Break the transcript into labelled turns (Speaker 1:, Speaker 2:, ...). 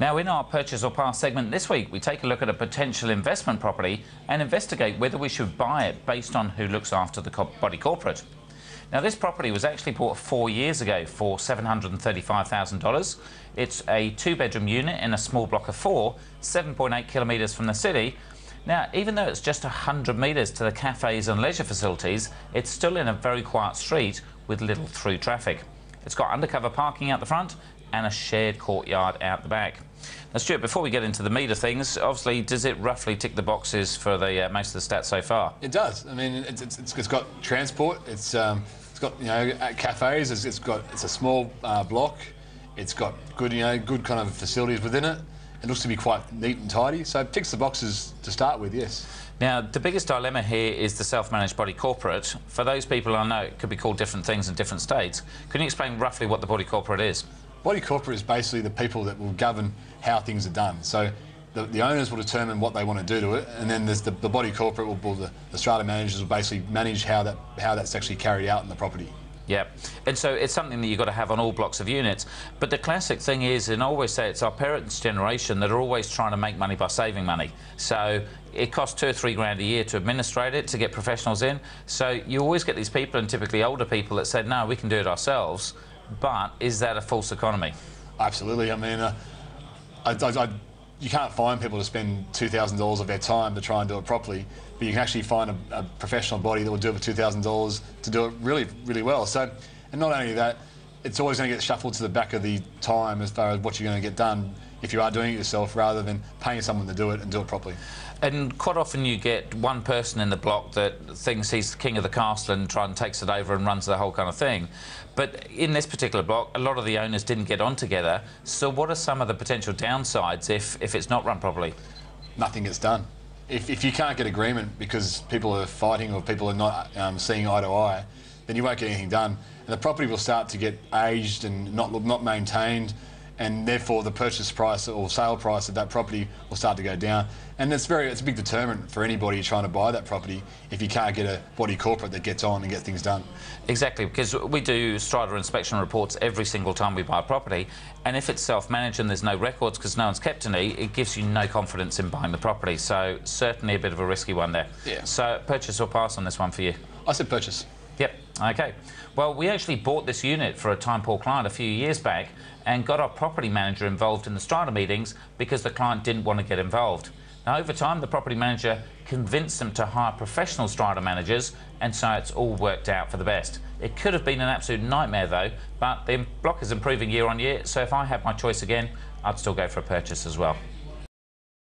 Speaker 1: Now, in our Purchase or Pass segment this week, we take a look at a potential investment property and investigate whether we should buy it based on who looks after the body corporate. Now, this property was actually bought 4 years ago for $735,000. It's a 2-bedroom unit in a small block of 4, 7.8 kilometres from the city. Now, even though it's just 100 metres to the cafes and leisure facilities, it's still in a very quiet street with little through traffic. It's got undercover parking out the front and a shared courtyard out the back. Now, Stuart, before we get into the meat of things, obviously, does it roughly tick the boxes for the most of the stats so far?
Speaker 2: It does. I mean, it's got transport. It's got cafes. It's a small block. It's got good good kind of facilities within it. It looks to be quite neat and tidy, so it ticks the boxes to start with, yes.
Speaker 1: Now, the biggest dilemma here is the self-managed body corporate. For those people, I know it could be called different things in different states. Can you explain roughly what the body corporate is?
Speaker 2: Body corporate is basically the people that will govern how things are done. So the owners will determine what they want to do to it, and then there's the body corporate the strata managers will basically manage how that's actually carried out in the property.
Speaker 1: Yeah, and so it's something that you've got to have on all blocks of units. But the classic thing is, and I always say, it's our parents' generation that are always trying to make money by saving money. So it costs $2 or $3 grand a year to administrate it, to get professionals in. So you always get these people, and typically older people, that said, no, we can do it ourselves. But is that a false economy?
Speaker 2: Absolutely. I mean, you can't find people to spend $2,000 of their time to try and do it properly, but you can actually find a professional body that will do it for $2,000 to do it really, really well. So, and not only that, it's always going to get shuffled to the back of the time as far as what you're going to get done if you are doing it yourself, rather than paying someone to do it and do it properly.
Speaker 1: And quite often you get one person in the block that thinks he's the king of the castle and tries and takes it over and runs the whole kind of thing. But in this particular block, a lot of the owners didn't get on together. So what are some of the potential downsides if it's not run properly?
Speaker 2: Nothing gets done. If you can't get agreement because people are fighting or people are not seeing eye to eye, then you won't get anything done. And the property will start to get aged and not maintained, and therefore the purchase price or sale price of that property will start to go down. And it's a big deterrent for anybody trying to buy that property if you can't get a body corporate that gets on and gets things done.
Speaker 1: Exactly, because we do strata inspection reports every single time we buy a property, and if it's self-managed and there's no records because no one's kept any, it gives you no confidence in buying the property. So certainly a bit of a risky one there.
Speaker 2: Yeah.
Speaker 1: So purchase or pass on this one for you?
Speaker 2: I said purchase.
Speaker 1: Yep, OK. Well, we actually bought this unit for a time-poor client a few years back and got our property manager involved in the strata meetings because the client didn't want to get involved. Now, over time, the property manager convinced them to hire professional strata managers, and so it's all worked out for the best. It could have been an absolute nightmare, though, but the block is improving year on year, so if I had my choice again, I'd still go for a purchase as well.